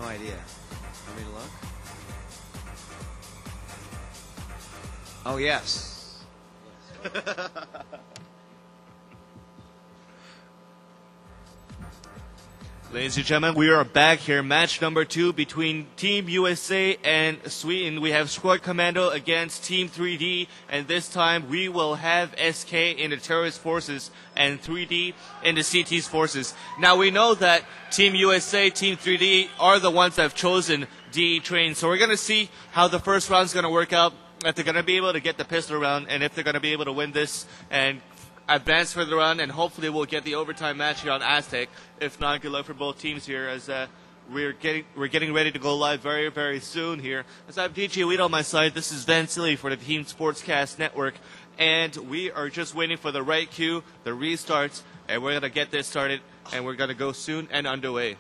No idea. Want me to look? Oh, yes. Ladies and gentlemen, we are back here. Match number 2 between Team USA and Sweden. We have Squad Commando against Team 3D, and this time we will have SK in the terrorist forces and 3D in the CT's forces. Now we know that Team USA, Team 3D are the ones that have chosen DE train, so we're going to see how the first round is going to work out, if they're going to be able to get the pistol round, and if they're going to be able to win this and advance further on, and hopefully we'll get the overtime match here on Aztec. If not, good luck for both teams here, as we're getting ready to go live very, very soon here. As I have DJ Weed on my side, this is Van Silly for the Team Sportscast Network, and we are just waiting for the right cue, the restarts, and we're going to get this started, and we're going to go soon and underway.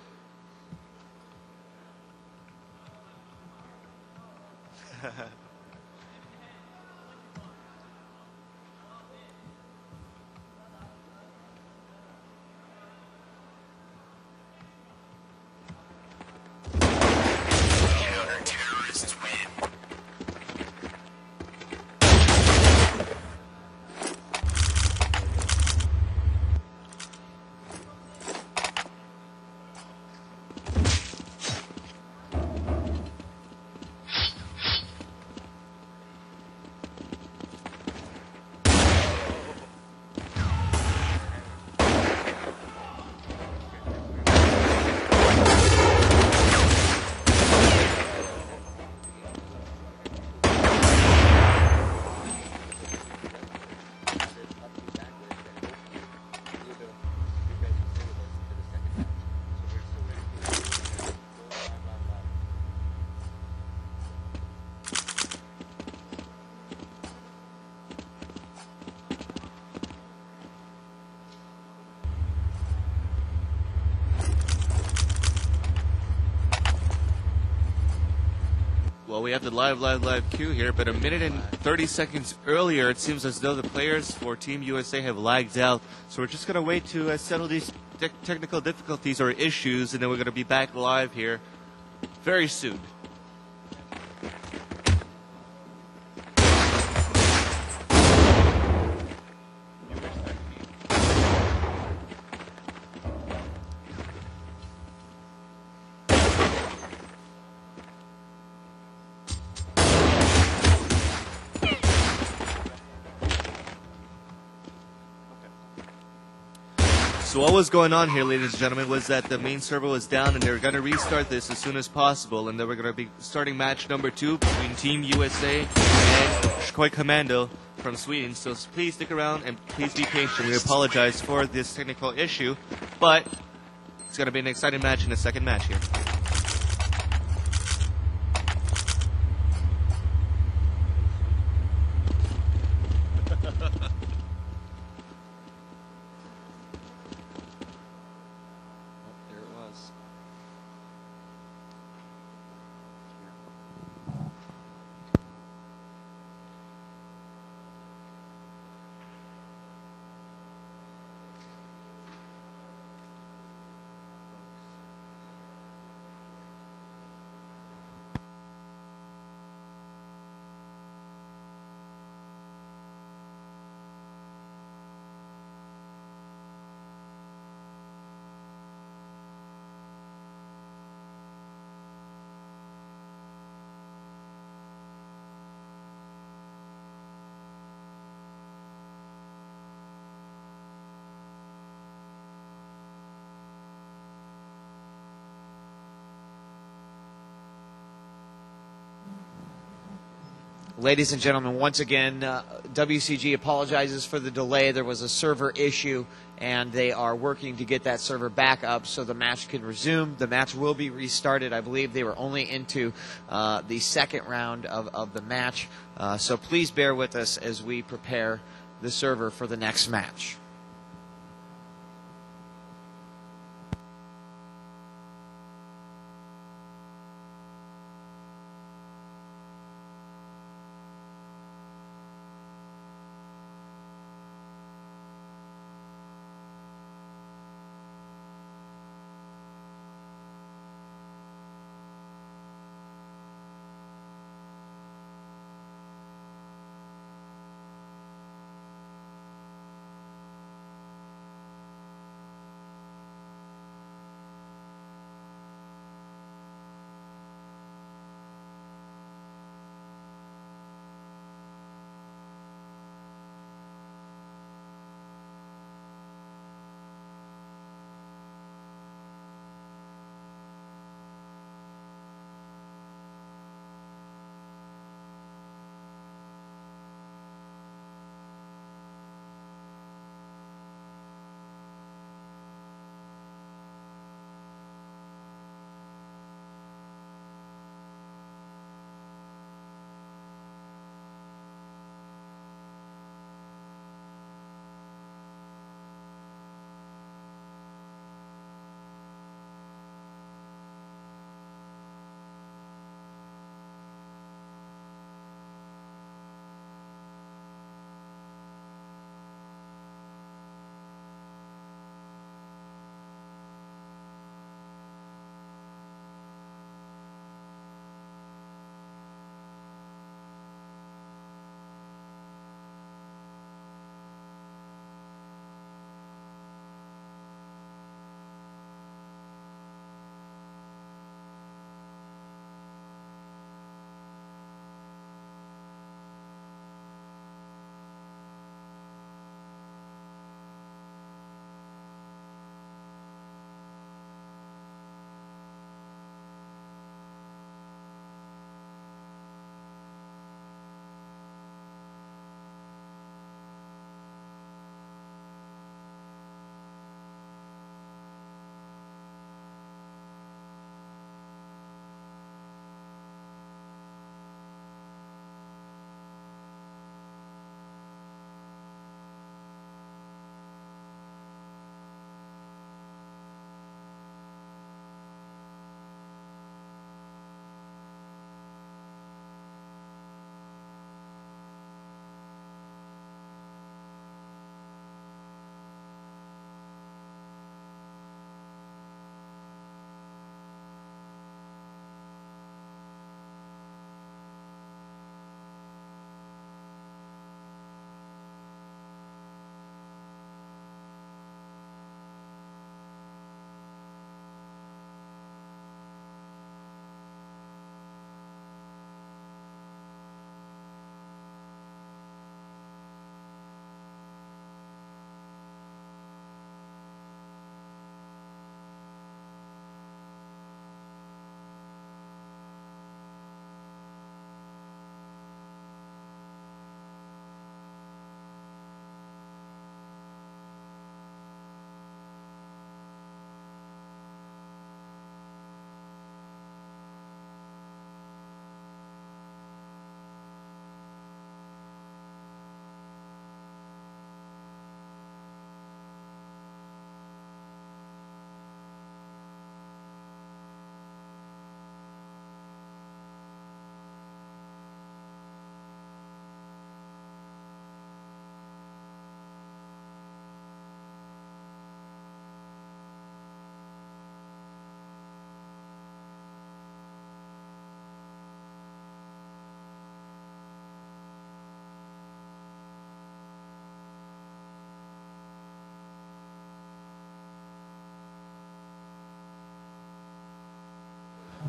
Well, we have the live queue here, but a minute and 30 seconds earlier, it seems as though the players for Team USA have lagged out. So we're just going to wait to settle these technical difficulties or issues, and then we're going to be back live here very soon. So what was going on here, ladies and gentlemen, was that the main server was down, and they were going to restart this as soon as possible, and then we're going to be starting match number 2 between Team USA and Squad Commando from Sweden. So please stick around and please be patient. We apologize for this technical issue, but it's going to be an exciting match in the second match here. Ladies and gentlemen, once again, WCG apologizes for the delay. There was a server issue, and they are working to get that server back up so the match can resume. The match will be restarted. I believe they were only into the second round of the match. So please bear with us as we prepare the server for the next match.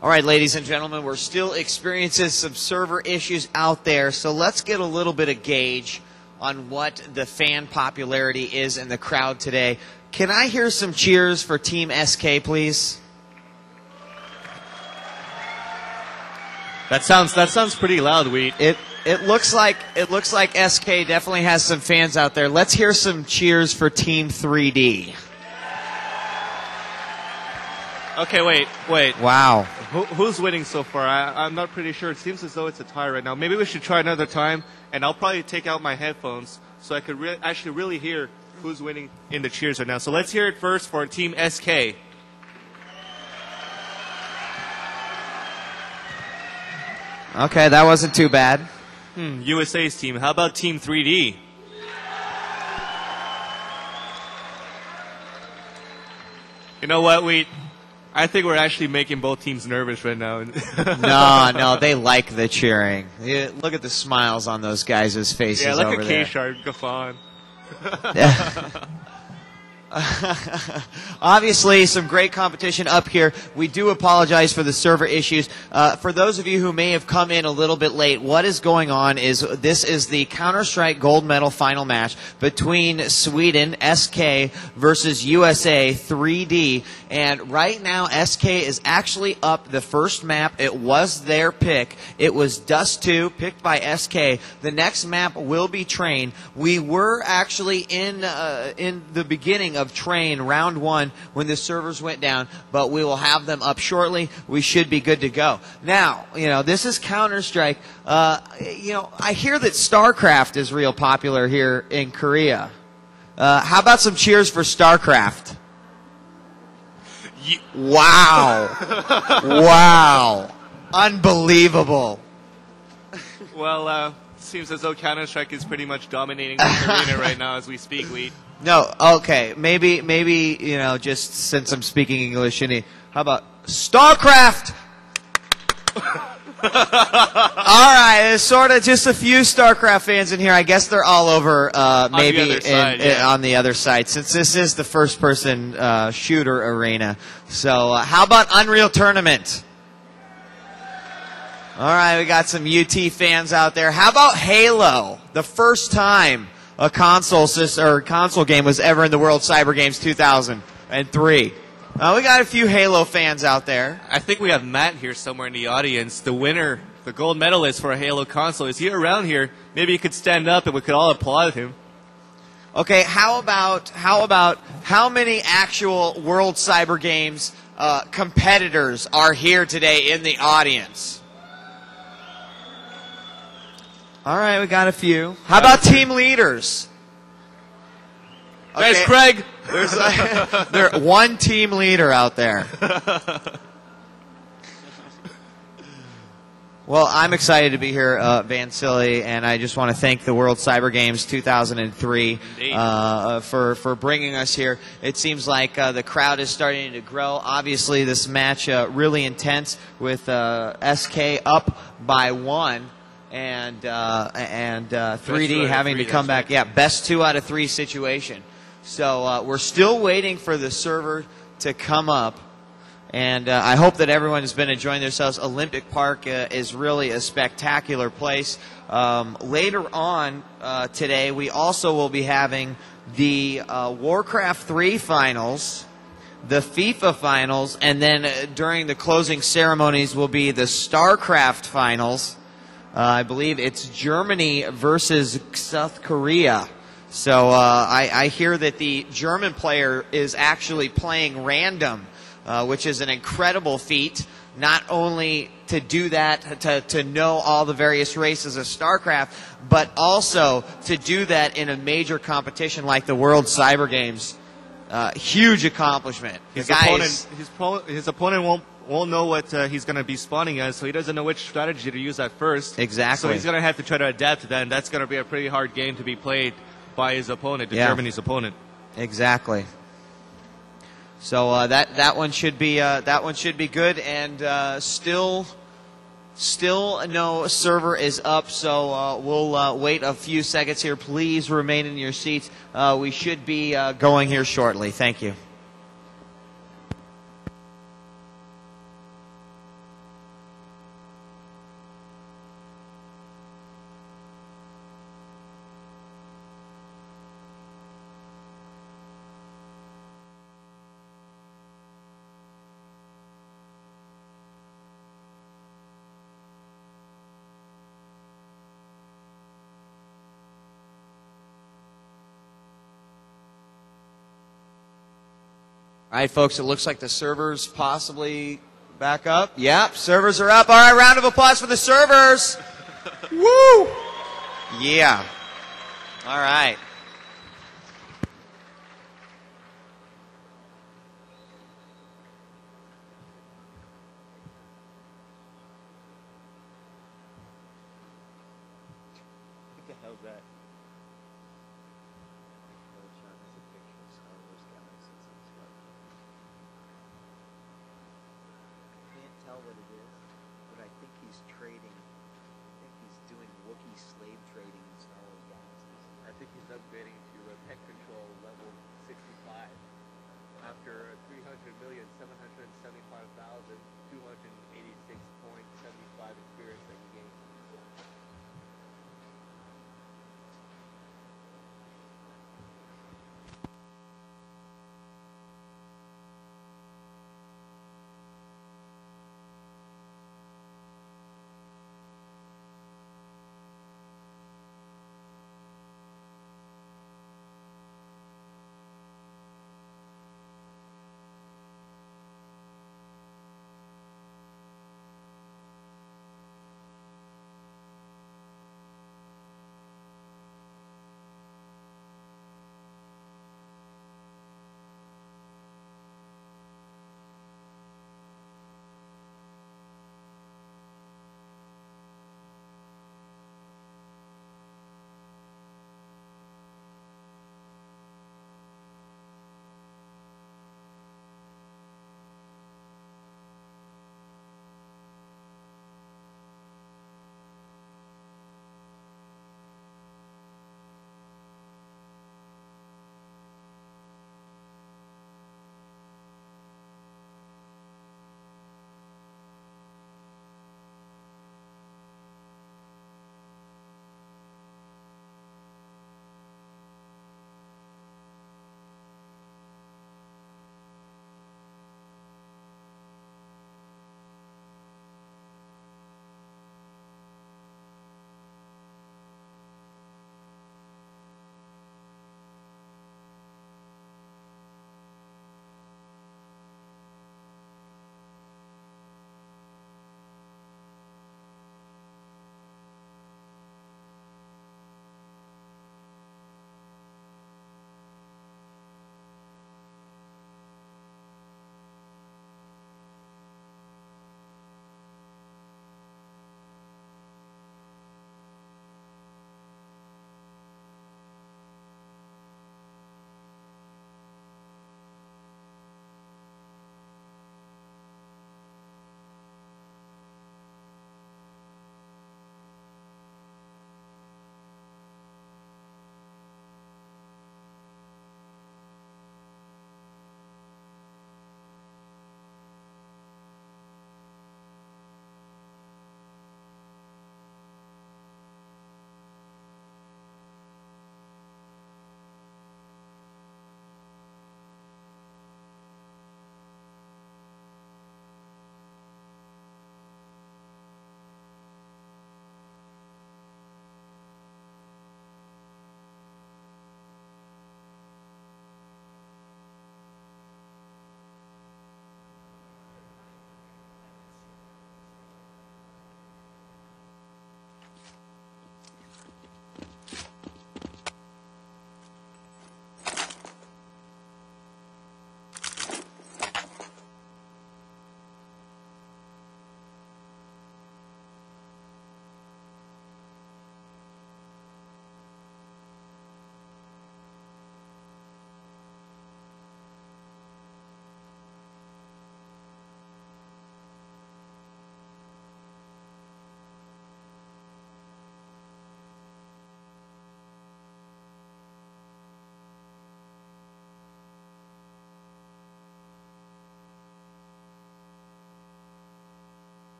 All right, ladies and gentlemen, we're still experiencing some server issues out there, so let's get a little bit of gauge on what the fan popularity is in the crowd today. Can I hear some cheers for Team SK, please? That sounds pretty loud, Wheat. It looks like SK definitely has some fans out there. Let's hear some cheers for Team 3D. Okay, wait. Wow. Who's winning so far? I'm not pretty sure. It seems as though it's a tie right now. Maybe we should try another time, and I'll probably take out my headphones so I could actually really hear who's winning in the cheers right now. So let's hear it first for Team SK. Okay, that wasn't too bad. USA's team. How about Team 3D? You know what, I think we're actually making both teams nervous right now. No, they like the cheering. Yeah, look at the smiles on those guys' faces over there. Yeah, look at K-Shark, Gafan. Obviously, some great competition up here. We do apologize for the server issues. For those of you who may have come in a little bit late, what is going on is this is the Counter-Strike Gold Medal final match between Sweden, SK, versus USA, 3D. And right now, SK is actually up the first map. It was their pick. It was Dust 2, picked by SK. The next map will be Train. We were actually in the beginning of Train round 1 when the servers went down, but we will have them up shortly. We should be good to go. Now, this is Counter-Strike. I hear that StarCraft is real popular here in Korea. How about some cheers for StarCraft? Wow. Wow. Unbelievable. Well, seems as though Counter-Strike is pretty much dominating the arena right now as we speak, Wheat. No, okay. Maybe, just since I'm speaking English, how about StarCraft? All right, there's sort of just a few StarCraft fans in here. I guess they're all over, maybe on the other side, since this is the first-person shooter arena. So, how about Unreal Tournament? All right, we got some UT fans out there. How about Halo? The first time a console game was ever in the World Cyber Games 2003. We got a few Halo fans out there. I think we have Matt here somewhere in the audience, the winner, the gold medalist for a Halo console. Is he around here? Maybe he could stand up and we could all applaud him. Okay, how about how many actual World Cyber Games competitors are here today in the audience? All right, we got a few. How about team leaders? Okay. There's Craig. There's one team leader out there. Well, I'm excited to be here, Van Silly, and I just want to thank the World Cyber Games 2003 for bringing us here. It seems like the crowd is starting to grow. Obviously, this match really intense with SK up by 1. And 3D having to come back. Yeah, best 2 out of 3 situation. So we're still waiting for the server to come up. And I hope that everyone has been enjoying themselves. Olympic Park is really a spectacular place. Later on today, we also will be having the Warcraft 3 finals, the FIFA finals, and then during the closing ceremonies will be the StarCraft finals. I believe it's Germany versus South Korea. So I hear that the German player is actually playing random, which is an incredible feat. Not only to do that, to know all the various races of StarCraft, but also to do that in a major competition like the World Cyber Games. Huge accomplishment. His opponent won't know what he's going to be spawning as, so he doesn't know which strategy to use at first. Exactly. So he's going to have to try to adapt to that, and that's going to be a pretty hard game to be played by his opponent, Germany's opponent. Exactly. So that one should be good, and still no server is up. So we'll wait a few seconds here. Please remain in your seats. We should be going here shortly. Thank you. All right, folks, it looks like the servers possibly back up. Yep, servers are up. All right, round of applause for the servers. Woo! Yeah. All right. What the hell's that? Can't tell what it is, but I think he's trading. I think he's doing Wookiee slave trading in Star Wars Galaxies. I think he's upgrading to a tech control level 65 after 300,775,286.75 experience that he gained.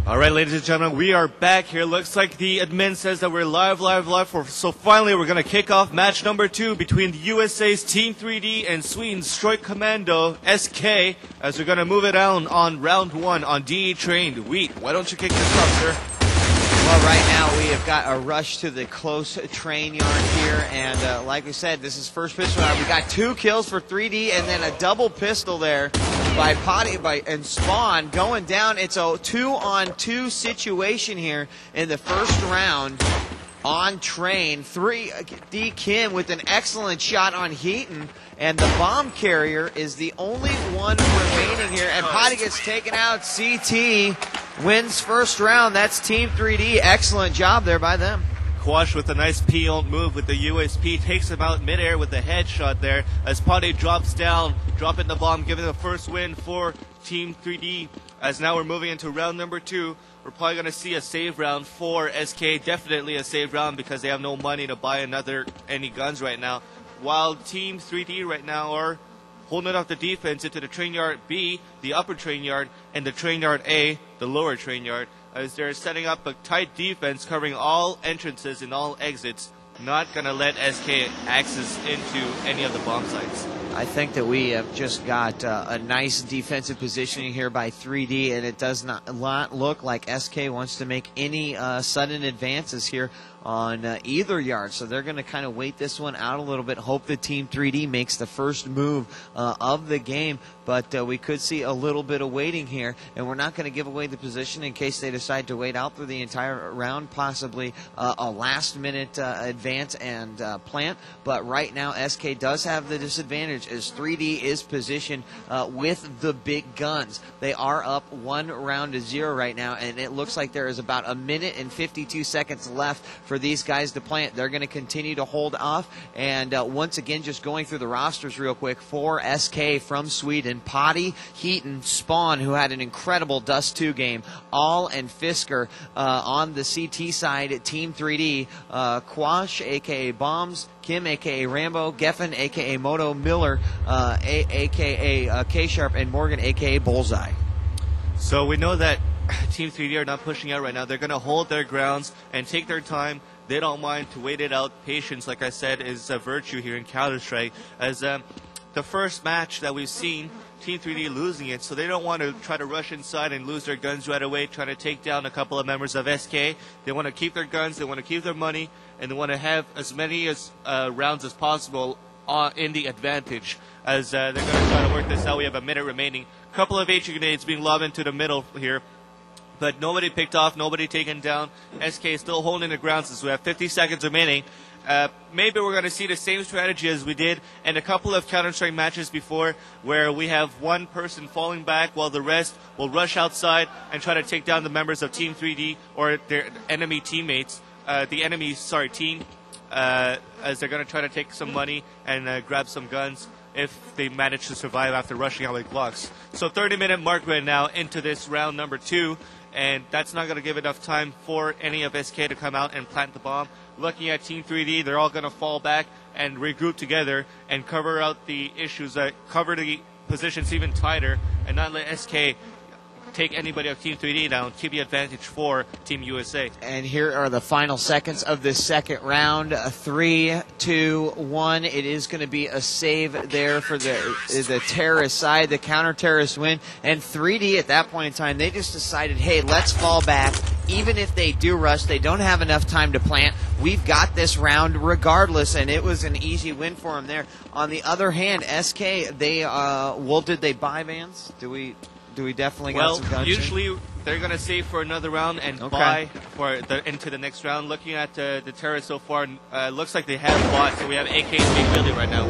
All right, ladies and gentlemen, we are back here. Looks like the admin says that we're live. So finally, we're going to kick off match number 2 between the USA's Team 3D and Sweden's Strike Commando SK, as we're going to move it on round 1 on DE Trained. Wheat, why don't you kick this off, sir? Well, right now we have got a rush to the close train yard here, and like we said, this is first pistol round. We got 2 kills for 3D, and then a double pistol there by Potty and Spawn going down. It's a 2-on-2 situation here in the first round on train. 3D Kim with an excellent shot on Heaton, and the bomb carrier is the only one remaining here, and Potty gets taken out. CT wins first round. That's Team 3D. Excellent job there by them. Quash with a nice P-ult move with the USP, takes him out midair with the headshot there as Potty drops down, dropping the bomb, giving the first win for Team 3D. As now we're moving into round number 2. We're probably going to see a save round for SK, definitely a save round because they have no money to buy any guns right now. While Team 3D right now are holding off the defense into the train yard B, the upper train yard, and the train yard A, the lower train yard, as they're setting up a tight defense covering all entrances and all exits, not going to let SK access into any of the bomb sites. I think that we have just got a nice defensive positioning here by 3D, and it does not look like SK wants to make any sudden advances here on either yard. So they're going to kind of wait this one out a little bit, hope that Team 3D makes the first move of the game. But we could see a little bit of waiting here, and we're not going to give away the position in case they decide to wait out through the entire round, possibly a last-minute advance and plant. But right now, SK does have the disadvantage as 3D is positioned with the big guns. They are up 1 round to 0 right now, and it looks like there is about 1 minute and 52 seconds left for these guys to plant. They're going to continue to hold off, and once again, just going through the rosters real quick, for SK from Sweden, Potty, Heaton, Spawn, who had an incredible Dust 2 game, All and Fisker. On the CT side, Team 3D, Quash, a.k.a. Bombs, Kim, a.k.a. Rambo, Geffen, a.k.a. Moto, Miller, a.k.a. K-Sharp, and Morgan, a.k.a. Bullseye. So we know that Team 3D are not pushing out right now. They're going to hold their grounds and take their time. They don't mind to wait it out. Patience, like I said, is a virtue here in Counter-Strike. As the first match that we've seen, Team 3D losing it, so they don't want to try to rush inside and lose their guns right away, trying to take down a couple of members of SK. They want to keep their guns, they want to keep their money, and they want to have as many rounds as possible in the advantage. As they're going to try to work this out. We have a minute remaining. A couple of HE grenades being lobbed into the middle here, but nobody picked off, nobody taken down. SK is still holding the ground since we have 50 seconds remaining. Maybe we're going to see the same strategy as we did in a couple of Counter-Strike matches before, where we have one person falling back while the rest will rush outside and try to take down the members of Team 3D or their enemy teammates, team, as they're going to try to take some money and grab some guns if they manage to survive after rushing out like blocks. So 30-minute mark right now into this round number 2, and that's not going to give enough time for any of SK to come out and plant the bomb. Looking at Team 3D, they're all going to fall back and regroup together and cover out the issues, cover the positions even tighter, and not let SK take anybody of Team 3D down, keep the advantage for Team USA. And here are the final seconds of this second round. 3, 2, 1. It is going to be a save there for the terrorist side. The counter-terrorists win. And 3D at that point in time, they just decided, hey, let's fall back. Even if they do rush, they don't have enough time to plant. We've got this round regardless, and it was an easy win for them there. On the other hand, SK, they did they buy Vans? Do we definitely got some guns? Well, usually they're going to save for another round and buy into the next round. Looking at the terrorists so far, looks like they have bought, so we have AKs being building right now.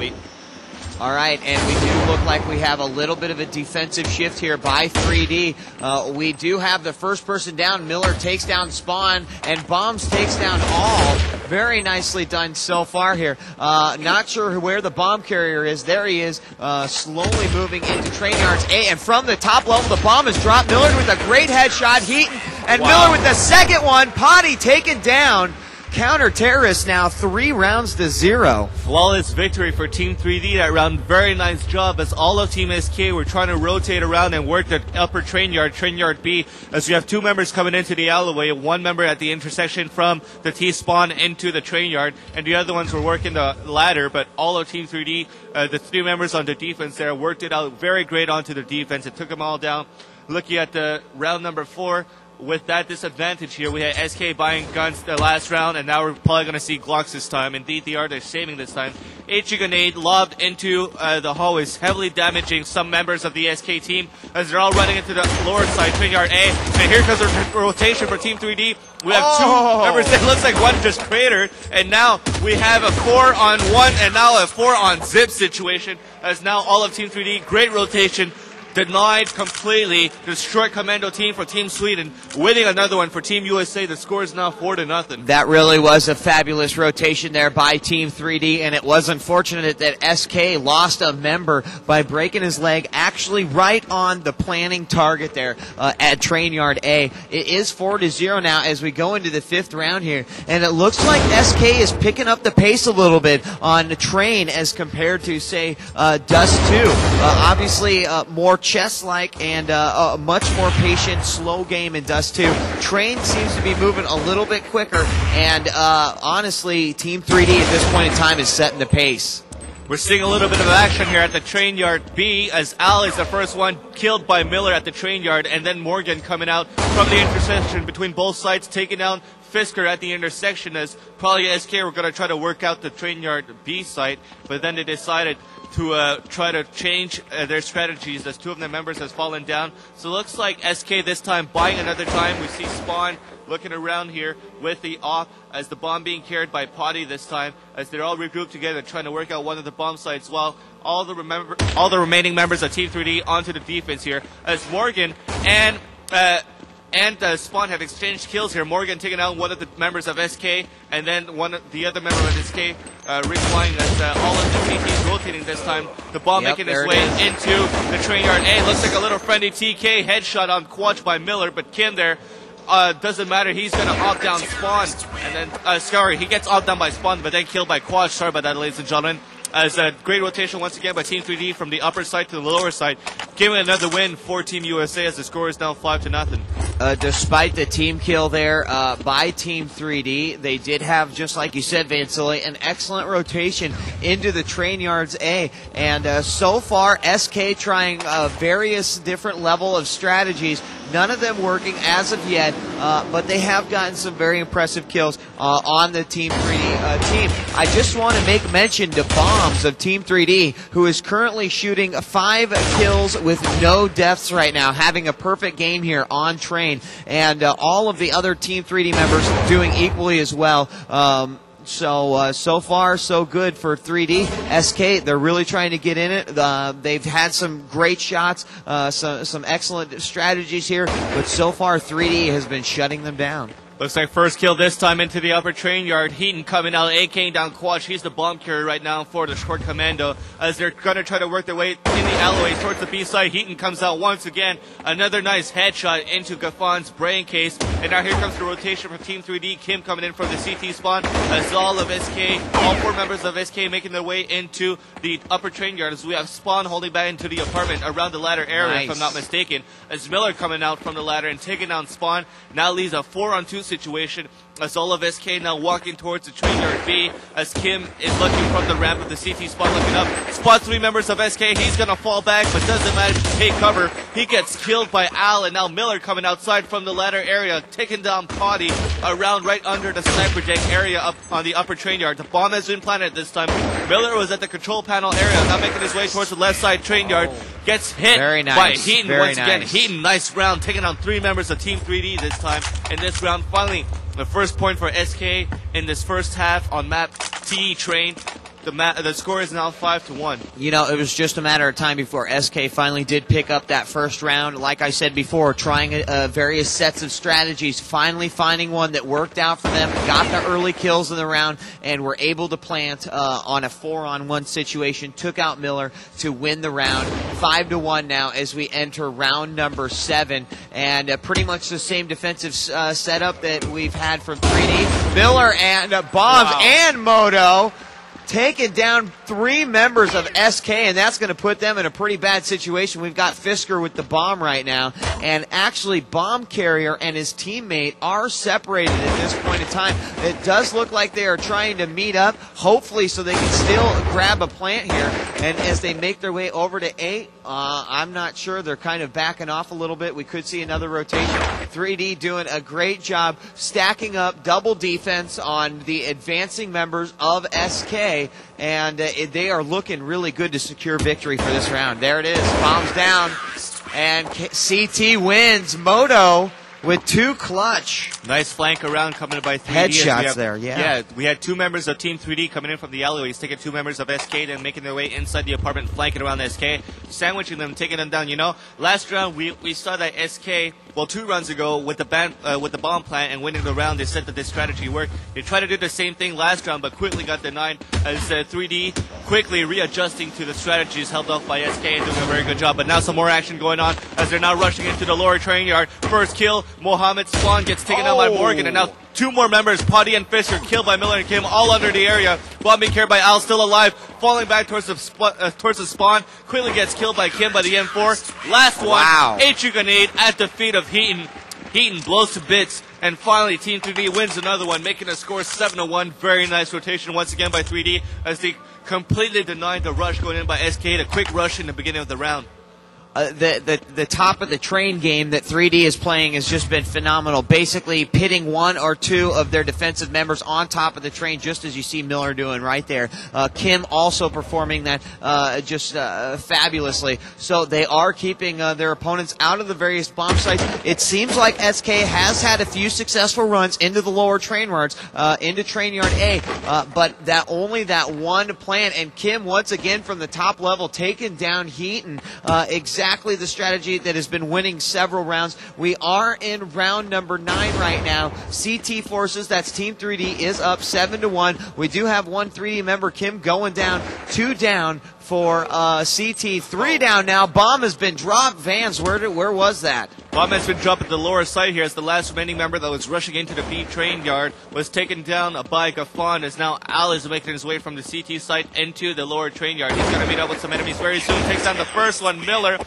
All right, and we do look like we have a little bit of a defensive shift here by 3D. We do have the first person down. Miller takes down Spawn, and Bombs takes down All. Very nicely done so far here. Not sure where the bomb carrier is. There he is, slowly moving into train yards A, and from the top level, the bomb is dropped. Miller with a great headshot. Heaton and Miller with the second one. Potty taken down. counter-terrorists now 3 rounds to 0. Flawless victory for Team 3D that round. Very nice job as all of Team SK were trying to rotate around and work the upper train yard B, as you have 2 members coming into the alleyway, 1 member at the intersection from the T-spawn into the train yard, and the other ones were working the ladder, but all of Team 3D, the 3 members on the defense there, worked it out very great onto the defense. It took them all down. Looking at the round number 4, with that disadvantage here, we had SK buying guns the last round, and now we're probably going to see Glocks this time. Indeed, they are. They're saving this time. HE grenade lobbed into the hallways, heavily damaging some members of the SK team as they're all running into the lower side, train yard A. And here comes a rotation for Team 3D. We have 2 members. It looks like one just cratered, and now we have a 4-on-1 and now a 4-on-zip situation, as now all of Team 3D, great rotation, denied completely. Destroyed Commando team for Team Sweden, winning another one for Team USA. The score is now 4-0. That really was a fabulous rotation there by Team 3D, and it was unfortunate that SK lost a member by breaking his leg actually right on the planning target there at Train Yard A. It is 4-0 now as we go into the 5th round here, and it looks like SK is picking up the pace a little bit on the Train as compared to, say, Dust 2. Obviously, more chess-like and a much more patient, slow game in Dust 2. Train seems to be moving a little bit quicker, and honestly, Team 3D at this point in time is setting the pace. We're seeing a little bit of action here at the train yard B, as Al is the first one killed by Miller at the train yard, and then Morgan coming out from the intersection between both sides, taking down Fisker at the intersection, as probably SK were going to try to work out the train yard B site, but then they decided to try to change their strategies as 2 of their members has fallen down. So it looks like SK this time buying another time. We see Spawn looking around here with the op as the bomb being carried by Potty this time, as they're all regrouped together trying to work out one of the bomb sites, while all the remaining members of Team 3D onto the defense here, as Morgan and Spawn have exchanged kills here. Morgan taking out one of the members of SK, and then the other member of SK replying as all of the CTs rotating this time. The ball making its way into the train yard A. Looks like a little friendly TK headshot on Quatch by Miller, but Kim there, doesn't matter. He's going to opt down Spawn, and then, he gets opt down by Spawn, but then killed by Quatch. Sorry about that, ladies and gentlemen. As a great rotation once again by Team 3D from the upper side to the lower side, giving another win for Team USA as the score is now 5-0. Despite the team kill there by Team 3D, they did have, just like you said, Vansili, an excellent rotation into the train yards A. And so far, SK trying various different level of strategies. None of them working as of yet, but they have gotten some very impressive kills on the Team 3D team. I just want to make mention to Bombs of Team 3D, who is currently shooting 5 kills with no deaths right now, having a perfect game here on Train, and all of the other Team 3D members doing equally as well. So far, so good for 3D. SK, they're really trying to get in it. They've had some great shots, some excellent strategies here, but so far 3D has been shutting them down. Looks like first kill this time into the upper train yard. Heaton coming out, AKing down Quatch. He's the bomb carrier right now for the short commando, as they're going to try to work their way in the alleyway towards the B side. Heaton comes out once again. Another nice headshot into Gafan's brain case. And now here comes the rotation from Team 3D. Kim coming in from the CT spawn, as all of SK, all 4 members of SK making their way into the upper train yard, as we have Spawn holding back into the apartment around the ladder area, if I'm not mistaken, as Miller coming out from the ladder and taking down Spawn. Now leaves a 4-on-2 situation, as all of SK now walking towards the train yard B, as Kim is looking from the ramp of the CT spot, looking up, spots 3 members of SK. He's gonna fall back, but doesn't manage to take cover. He gets killed by Al, and now Miller coming outside from the ladder area, taking down Potty around right under the sniper deck area up on the upper train yard. The bomb has been planted this time. Miller was at the control panel area, now making his way towards the left side train yard. Gets hit by Heaton once again. Heaton, nice round, taking down 3 members of Team 3D this time. In this round, finally, the first point for SK in this first half on map TE Train. The score is now 5-1. You know, it was just a matter of time before SK finally did pick up that first round. Like I said before, trying various sets of strategies, finally finding one that worked out for them, got the early kills in the round, and were able to plant on a 4-on-1 situation, took out Miller to win the round. 5-1 now as we enter round number 7, and pretty much the same defensive setup that we've had from 3D. Miller and Bombs and Moto taking down 3 members of SK, and that's going to put them in a pretty bad situation. We've got Fisker with the bomb right now, and actually Bomb Carrier and his teammate are separated at this point in time. It does look like they are trying to meet up, hopefully so they can still grab a plant here, and as they make their way over to 8, I'm not sure. They're kind of backing off a little bit. We could see another rotation. 3D doing a great job stacking up double defense on the advancing members of SK, and they are looking really good to secure victory for this round. There it is. Bombs down, and CT wins. Moto with 2 clutch. Nice flank around coming by 3D. Headshots there, yeah. Yeah, we had 2 members of Team 3D coming in from the alleyways, taking 2 members of SK, then making their way inside the apartment, flanking around the SK, sandwiching them, taking them down. You know, last round we saw that SK, well, 2 rounds ago with the bomb plant and winning the round, they said that this strategy worked. They tried to do the same thing last round, but quickly got denied as 3D quickly readjusting to the strategies held off by SK and doing a very good job. But now some more action going on as they're now rushing into the lower train yard. First kill, Mohammed Spawn gets taken out by Morgan, and now 2 more members, Potty and Fisher, killed by Miller and Kim, all under the area. Bomb being carried by Al, still alive, falling back towards the spawn. Quickly gets killed by Kim by the M4. Last one, HU grenade at the feet of Heaton. Heaton blows to bits, and finally Team 3D wins another one, making a score 7-1. Very nice rotation once again by 3D as they completely denied the rush going in by SK, the quick rush in the beginning of the round. The top of the train game that 3D is playing has just been phenomenal. Basically pitting 1 or 2 of their defensive members on top of the train, just as you see Miller doing right there. Kim also performing that just fabulously. So they are keeping their opponents out of the various bomb sites. It seems like SK has had a few successful runs into the lower train yards, into train yard A, but only that one plant. And Kim once again from the top level taking down Heaton. Exactly the strategy that has been winning several rounds. We are in round number 9 right now. CT Forces, that's Team 3D, is up 7-1. We do have 1 3D member, Kim, going down, 2 down for CT. 3 down now. Bomb has been dropped. Vance, where was that? Bomb has been dropped at the lower side here as the last remaining member that was rushing into the B train yard was taken down by Gaffon, as now Al is making his way from the CT site into the lower train yard. He's going to meet up with some enemies very soon. Takes down the first one, Miller,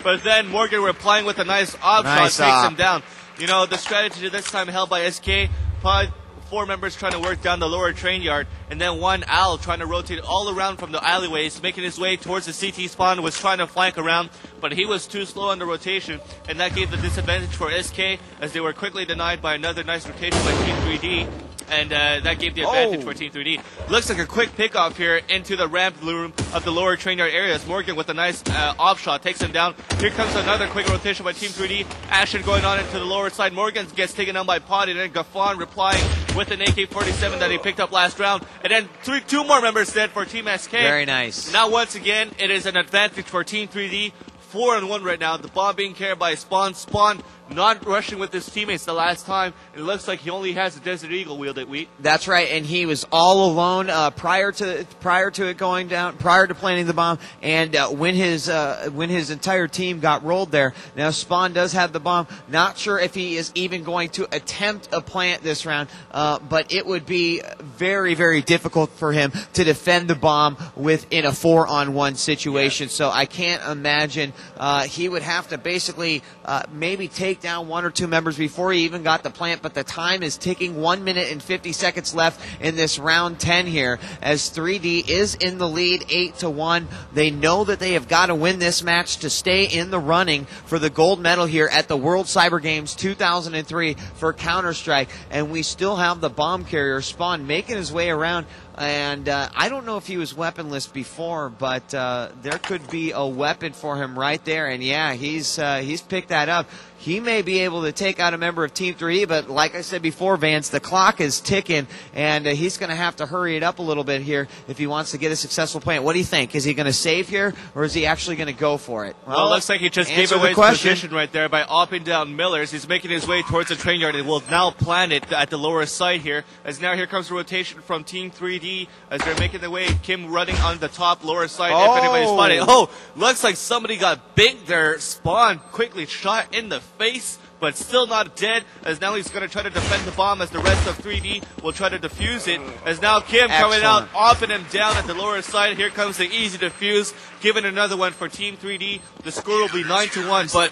but then Morgan replying with a nice op shot, takes him down. You know, the strategy this time held by SK, 4 members trying to work down the lower train yard, and then 1 Al trying to rotate all around from the alleyways, making his way towards the CT spawn, was trying to flank around, but he was too slow on the rotation, and that gave the disadvantage for SK as they were quickly denied by another nice rotation by Team 3D. And that gave the advantage for Team 3D. Looks like a quick pickoff here into the ramp room of the lower train yard areas. Morgan with a nice off shot takes him down. Here comes another quick rotation by Team 3D. Action going on into the lower side. Morgan gets taken down by Potty, and then Gaffon replying with an AK-47 that he picked up last round. And then 2 more members dead for Team SK. Very nice. Now once again, it is an advantage for Team 3D. 4-1 right now. The bomb being carried by Spawn. Spawn not rushing with his teammates the last time. It looks like he only has a Desert Eagle wielded. That's right, and he was all alone prior to it going down, prior to planting the bomb, and when his entire team got rolled there. Now Spawn does have the bomb. Not sure if he is even going to attempt a plant this round, but it would be very, very difficult for him to defend the bomb within a 4-on-1 situation. So I can't imagine he would have to basically maybe take down 1 or 2 members before he even got the plant, but the time is ticking. 1 minute and 50 seconds left in this round 10 here as 3D is in the lead 8-1. They know that they have got to win this match to stay in the running for the gold medal here at the World Cyber Games 2003 for Counter-Strike, and we still have the bomb carrier Spawn making his way around. And I don't know if he was weaponless before, but there could be a weapon for him right there. And yeah, he's picked that up. He may be able to take out a member of Team 3D, but like I said before, Vance, the clock is ticking, and he's going to have to hurry it up a little bit here if he wants to get a successful point. What do you think? Is he going to save here, or is he actually going to go for it? Well, it looks like he just gave away his position right there by upping down Miller's. He's making his way towards the train yard and will now plan it at the lower side here. As now here comes a rotation from Team 3D as they're making their way. Kim running on the top lower side. If anybody's spotting. Oh, looks like somebody got big there. Spawn quickly shot in the face, but still not dead, as now he's going to try to defend the bomb as the rest of 3D will try to defuse it. As now Kim coming out, offing him down at the lower side. Here comes the easy defuse, giving another one for Team 3D. The score will be 9-1, but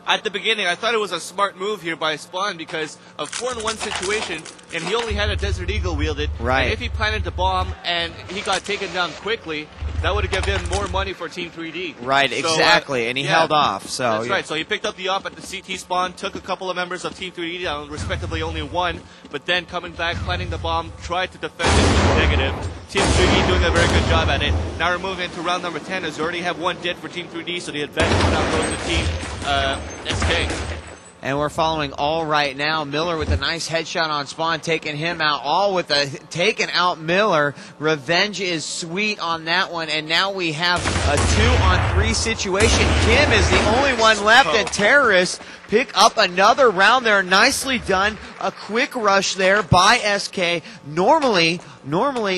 at the beginning, I thought it was a smart move here by Spawn because of 4-in-1 situation, and he only had a Desert Eagle wielded. Right. And if he planted the bomb and he got taken down quickly, that would have given him more money for Team 3D. Right, so, exactly, and he held off. So that's right. So he picked up the op at the CT spawn, took a couple of members of Team 3D down, respectively only one, but then coming back, planting the bomb, tried to defend it, negative. Team 3D doing a very good job at it. Now we're moving into round number 10, as we already have one dead for Team 3D, so the advantage now goes to Team SK. And we're following all right now. Miller with a nice headshot on Spawn, taking him out. All with a taking out Miller. Revenge is sweet on that one. And now we have a 2-on-3 situation. Kim is the only one left, and Terrorists pick up another round there. Nicely done. A quick rush there by SK. Normally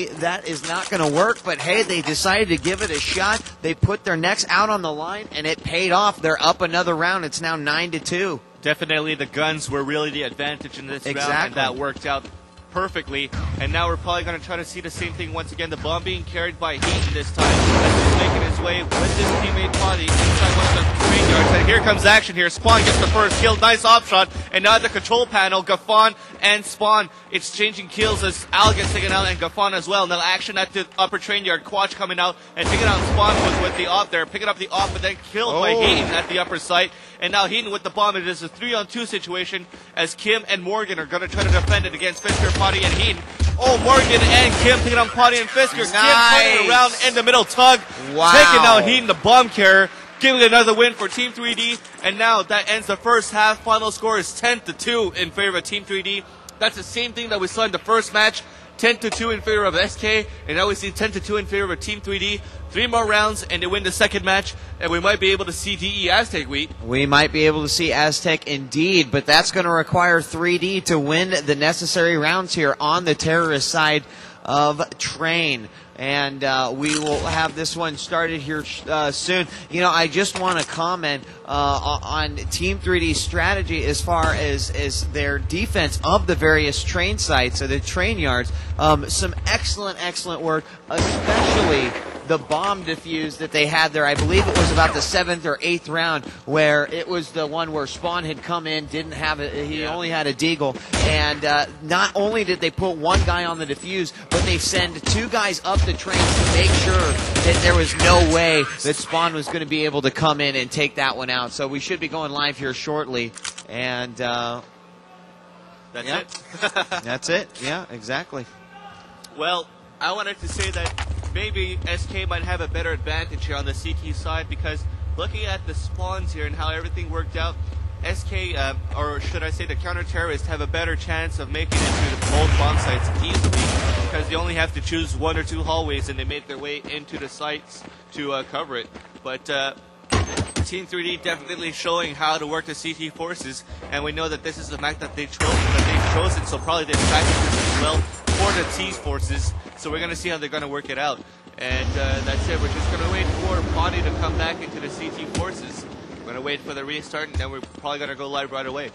that is not going to work, but hey, they decided to give it a shot. They put their necks out on the line, and it paid off. They're up another round. It's now 9-2. Definitely the guns were really the advantage in this round, and that worked out perfectly. And now we're probably going to try to see the same thing once again. The bomb being carried by Heaton this time, as he's making his way with his teammate Body inside one of the train yards. And here comes action here. Spawn gets the first kill. Nice op shot. And now at the control panel, Gaffon and Spawn exchanging kills as Al gets taken out, and Gaffon as well. Now action at the upper train yard. Quatch coming out and taking out Spawn with the op there. Picking up the op, but then killed by Heaton at the upper site. And now Heaton with the bomb. It is a 3-on-2 situation as Kim and Morgan are going to try to defend it against Fisker, Potty, and Heaton. Oh, Morgan and Kim taking on Potty and Fisker. Nice. Kim turning around in the middle tug. Wow. Taking out Heaton, the bomb carrier. Giving another win for Team 3D. And now that ends the first half. Final score is 10-2 in favor of Team 3D. That's the same thing that we saw in the first match. 10-2 in favor of SK, and now we see 10-2 in favor of Team 3D. 3 more rounds, and they win the second match, and we might be able to see DE Aztec. We might be able to see Aztec indeed, but that's going to require 3D to win the necessary rounds here on the Terrorist side of Train. And we will have this one started here soon. You know, I just want to comment on Team 3D's strategy as far as their defense of the various train sites, or the train yards. Some excellent work, especially the bomb defuse that they had there. I believe it was about the 7th or 8th round, where it was the one where Spawn had come in, didn't have it, he only had a deagle, and not only did they put one guy on the defuse, but they send 2 guys up the train to make sure that there was no way that Spawn was going to be able to come in and take that one out. So we should be going live here shortly, and that's it. That's it. Yeah, exactly. Well, I wanted to say that maybe SK might have a better advantage here on the CT side, because looking at the spawns here and how everything worked out, SK, or should I say the counter-terrorists, have a better chance of making it through the both bomb sites easily, because they only have to choose 1 or 2 hallways and they make their way into the sites to cover it. But Team 3D definitely showing how to work the CT forces, and we know that this is the map that they've chosen, so probably they've practiced this as well for the T forces. So we're going to see how they're going to work it out. And that's it. We're just going to wait for Bonnie to come back into the CT forces. We're going to wait for the restart, and then we're probably going to go live right away.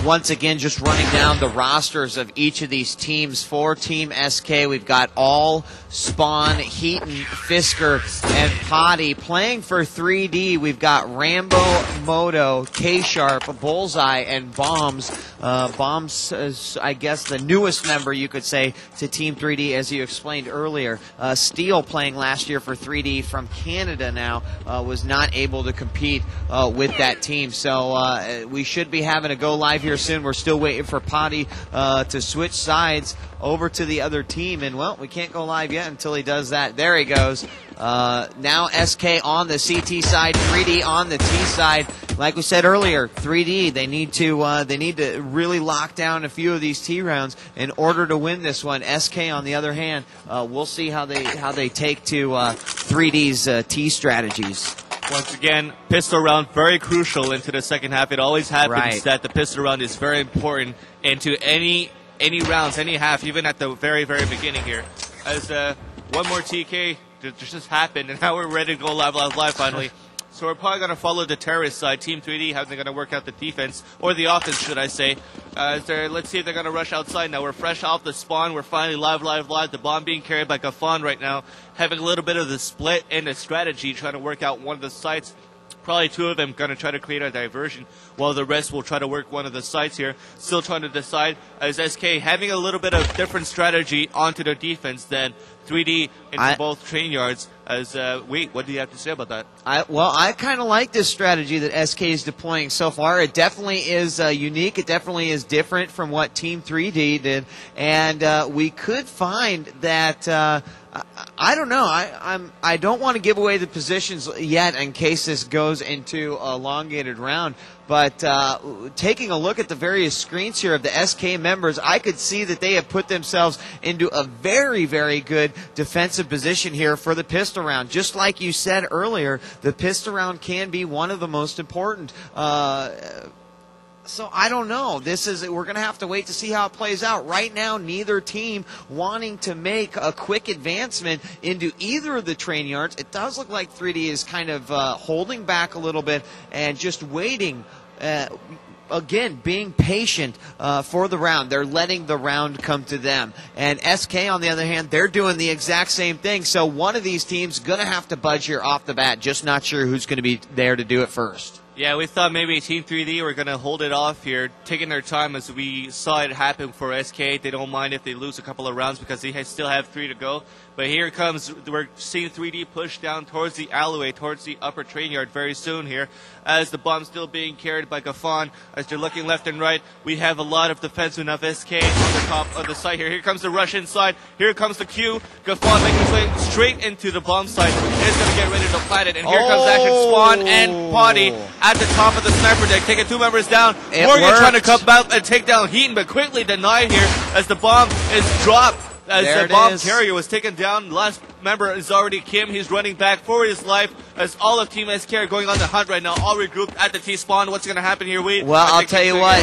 Once again, just running down the rosters of each of these teams. For Team SK, we've got All, Spawn, Heaton, Fisker, and Potty. Playing for 3D, we've got Rambo, Moto, K-Sharp, Bullseye, and Bombs. Bombs is, I guess, the newest member, you could say, to Team 3D, as you explained earlier. Steel, playing last year for 3D from Canada now, was not able to compete with that team. So we should be having a go live live here soon. We're still waiting for Potty to switch sides over to the other team, and well, we can't go live yet until he does that. There he goes. Now SK on the CT side, 3D on the T side. Like we said earlier, 3D, they need to really lock down a few of these T rounds in order to win this one. SK, on the other hand, we'll see how they take to 3D's T strategies. Once again, pistol round very crucial into the second half. It always happens that the pistol round is very important into any rounds, any half, even at the very, very beginning here. As one more TK just happened, and now we're ready to go live finally. So we're probably going to follow the terrorist side. Team 3D, how they're going to work out the defense, or the offense, should I say. Let's see if they're going to rush outside now. We're fresh off the spawn. We're finally live. The bomb being carried by Gafan right now, having a little bit of the split in the strategy, trying to work out one of the sites. Probably two of them going to try to create a diversion, while the rest will try to work one of the sites here. Still trying to decide, as SK having a little bit of different strategy onto their defense than 3D into both train yards. As wait, what do you have to say about that? I kind of like this strategy that SK is deploying so far. It definitely is unique. It definitely is different from what Team 3D did, and we could find that. I don't know. I don't want to give away the positions yet in case this goes into a elongated round. But taking a look at the various screens here of the SK members, I could see that they have put themselves into a very, very good defensive position here for the pistol round. Just like you said earlier, the pistol round can be one of the most important. So I don't know. We're going to have to wait to see how it plays out. Right now, neither team wanting to make a quick advancement into either of the train yards. It does look like 3D is kind of holding back a little bit and just waiting. Again, being patient for the round. They're letting the round come to them. And SK, on the other hand, they're doing the exact same thing. So one of these teams going to have to budge here off the bat. Just not sure who's going to be there to do it first. Yeah, we thought maybe Team 3D were going to hold it off here, taking their time as we saw it happen for SK. They don't mind if they lose a couple of rounds because they still have 3 to go. But here comes, we're seeing 3D push down towards the alleyway, towards the upper train yard very soon here, as the bomb's still being carried by Gafan. As they're looking left and right, we have a lot of defensemen of SK on the top of the site here. Here comes the rush inside. Here comes the Q. Gafan making his way straight into the bomb site. Is going to get ready to plant it. And here comes Action Spawn and Potty at the top of the sniper deck, taking 2 members down. Morgan trying to come out and take down Heaton, but quickly denied here as the bomb is dropped. As the bomb carrier was taken down, the last member is already Kim. He's running back for his life as all of Team SK are going on the hunt right now, all regrouped at the T-spawn. What's going to happen here, Wade? Well, I'll tell you what,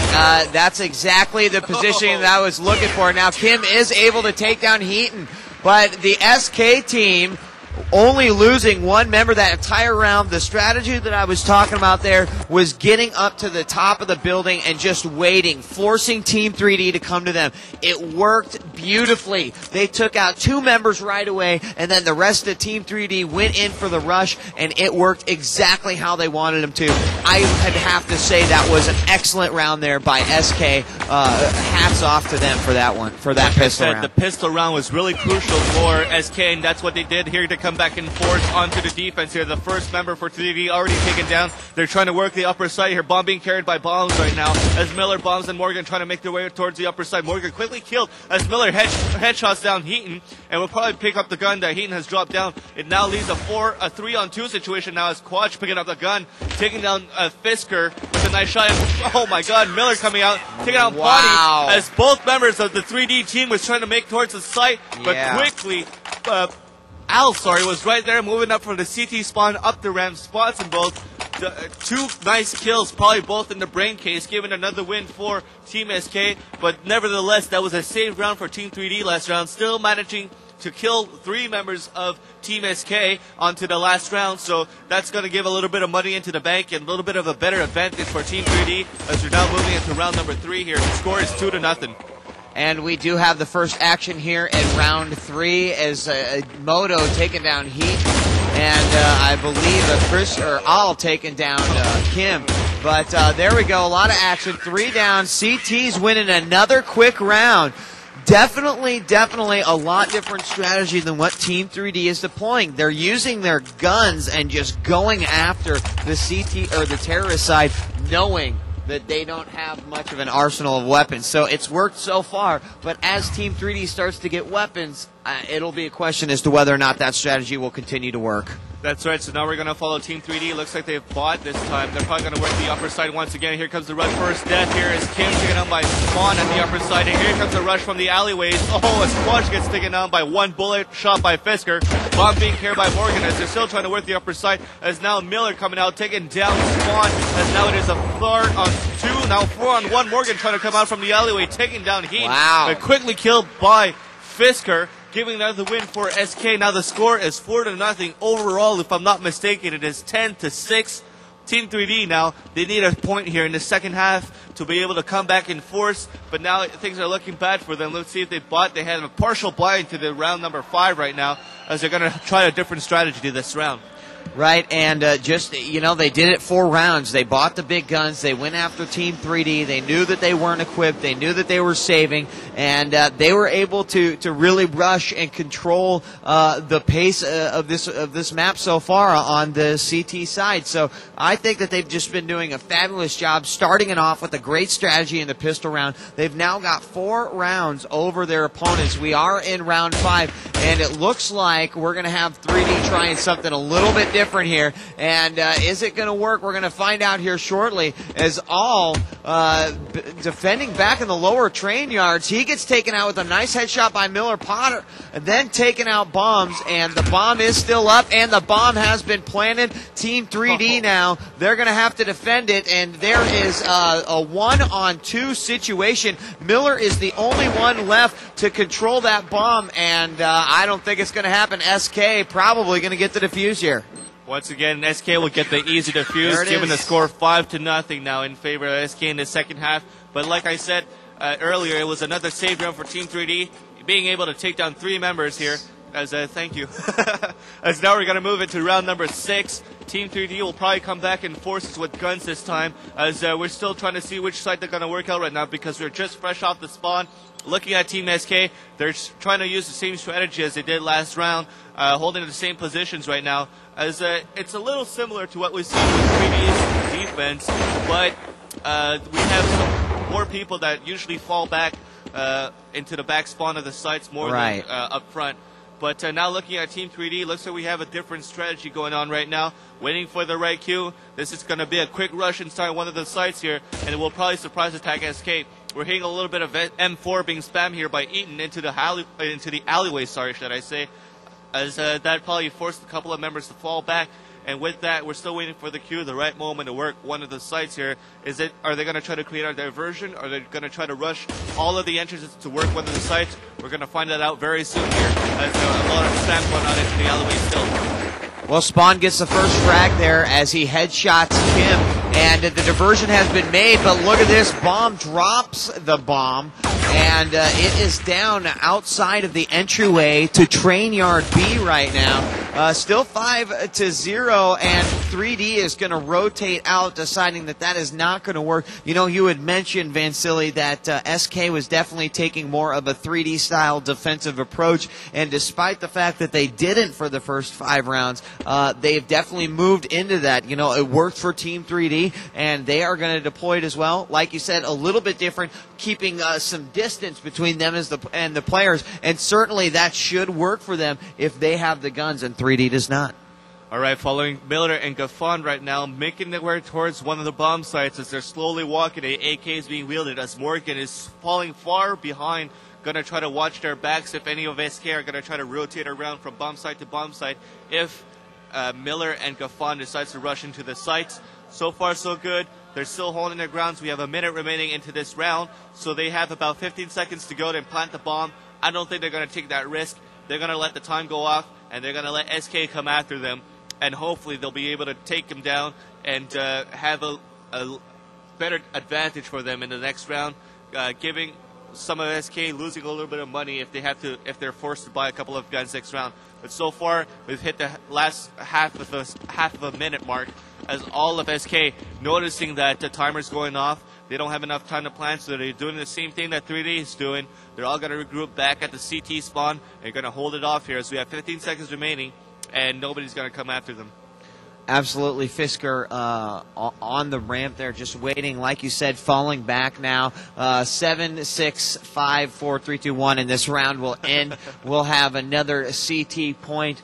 that's exactly the positioning that I was looking for. Now, Kim is able to take down Heaton, but the SK team only losing 1 member that entire round. The strategy that I was talking about there was getting up to the top of the building and just waiting, forcing Team 3D to come to them. It worked beautifully. They took out 2 members right away, and then the rest of Team 3D went in for the rush, and it worked exactly how they wanted them to. I would have to say that was an excellent round there by SK. Hats off to them for that one, for that pistol round. The pistol round was really crucial for SK, and that's what they did here to come back and forth onto the defense here. The first member for 3D already taken down. They're trying to work the upper side here. Bomb being carried by bombs right now as Miller, Bombs, and Morgan trying to make their way towards the upper side. Morgan quickly killed as Miller headshots down Heaton, and will probably pick up the gun that Heaton has dropped down. It now leaves a 3-on-2 situation now as Quatch picking up the gun, taking down Fisker with a nice shot. Oh my god, Miller coming out, taking out Potty as both members of the 3D team was trying to make towards the site, but quickly Al was right there, moving up from the CT spawn up the ramp, spots in both. 2 nice kills, probably both in the brain case, giving another win for Team SK. But nevertheless, that was a saved round for Team 3D last round, still managing to kill 3 members of Team SK onto the last round. So that's going to give a little bit of money into the bank and a little bit of a better advantage for Team 3D as we're now moving into round number 3 here. The score is 2-0. And we do have the first action here in round 3 as Moto taking down Heat, and I believe Chris or Al taking down Kim. But there we go, a lot of action. 3 down. CT's winning another quick round. Definitely a lot different strategy than what Team 3D is deploying. They're using their guns and just going after the CT or the terrorist side, knowing that they don't have much of an arsenal of weapons. So it's worked so far, but as Team 3D starts to get weapons, it'll be a question as to whether or not that strategy will continue to work. That's right, so now we're going to follow Team 3D. Looks like they've bought this time. They're probably going to work the upper side once again. Here comes the rush first death. Here is Kim taken down by Spawn on the upper side. And here comes the rush from the alleyways. Oh, a Squash gets taken down by one bullet shot by Fisker. Bomb being carried by Morgan as they're still trying to work the upper side. As now Miller coming out, taking down Spawn. As now it is a 3rd on 2. Now 4 on 1. Morgan trying to come out from the alleyway, taking down Heat. Wow. But quickly killed by Fisker, giving another win for SK. Now the score is 4-0 overall. If I'm not mistaken, it is 10-6. Team 3D now, they need a point here in the second half to be able to come back in force. But now things are looking bad for them. Let's see if they bought. They had a partial buy into the round number 5 right now, as they're going to try a different strategy this round. Right, and just, you know, they did it 4 rounds. They bought the big guns. They went after Team 3D. They knew that they weren't equipped. They knew that they were saving, and they were able to really rush and control the pace of this map so far on the CT side. So I think that they've just been doing a fabulous job starting it off with a great strategy in the pistol round. They've now got 4 rounds over their opponents. We are in round 5, and it looks like we're going to have 3D trying something a little bit different here, and is it going to work? We're going to find out here shortly, as all defending back in the lower train yards. He gets taken out with a nice headshot by Miller Potter, and then taken out bombs, and the bomb is still up, and the bomb has been planted. Team 3D now, they're going to have to defend it, and there is a 1-on-2 situation. Miller is the only one left to control that bomb, and I don't think it's going to happen. SK probably going to get the defuse here. Once again, SK will get the easy defuse, given the score 5-0 now in favor of SK in the second half. But like I said earlier, it was another save round for Team 3D, being able to take down 3 members here. As thank you. As now we're going to move into round number 6. Team 3D will probably come back in forces with guns this time, as we're still trying to see which side they're going to work out right now, because we're just fresh off the spawn. Looking at Team SK, they're trying to use the same strategy as they did last round, holding the same positions right now. As it's a little similar to what we've seen with previous defense, but we have some more people that usually fall back into the back spawn of the sites more than up front. But now looking at Team 3D, looks like we have a different strategy going on right now. Waiting for the right cue. This is going to be a quick rush inside one of the sites here, and it will probably surprise attack SK. We're hitting a little bit of M4 being spammed here by Eaton into the alleyway, should I say. As that probably forced a couple of members to fall back. And with that, we're still waiting for the cue, the right moment to work one of the sites here. Are they going to try to create a diversion? Or are they going to try to rush all of the entrances to work one of the sites? We're going to find that out very soon here, as a lot of spam going on into the alleyway still. Well, Spawn gets the first frag there as he headshots Kim, and the diversion has been made, but look at this, bomb drops the bomb, and it is down outside of the entryway to Train Yard B right now. Still 5-0, and 3D is going to rotate out, deciding that that is not going to work. You know, you had mentioned, Vansili, that SK was definitely taking more of a 3D-style defensive approach, and despite the fact that they didn't for the first 5 rounds, they've definitely moved into that. You know, it worked for Team 3D, and they are going to deploy it as well. Like you said, a little bit different, keeping some distance between them and the players, and certainly that should work for them if they have the guns, and 3D does not. All right, following Miller and Gaffon right now, making their way towards one of the bomb sites as they're slowly walking. A AK is being wielded as Morgan is falling far behind. Going to try to watch their backs if any of SK are going to try to rotate around from bomb site to bomb site if Miller and Gaffon decides to rush into the sites. So far, so good. They're still holding their grounds. We have a minute remaining into this round, so they have about 15 seconds to go to plant the bomb. I don't think they're going to take that risk. They're going to let the time go off, and they're going to let SK come after them, and hopefully they'll be able to take them down and have a better advantage for them in the next round, giving some of SK losing a little bit of money if they're forced to buy a couple of guns next round. But so far, we've hit the last half of a minute mark, as all of SK noticing that the timer's going off. They don't have enough time to plan, so they're doing the same thing that 3D is doing. They're all going to regroup back at the CT spawn. They're going to hold it off here, as we have 15 seconds remaining, and nobody's going to come after them. Absolutely. Fisker on the ramp there, just waiting, like you said, falling back now. 7, 6, 5, 4, 3, 2, 1, and this round will end. We'll have another CT point,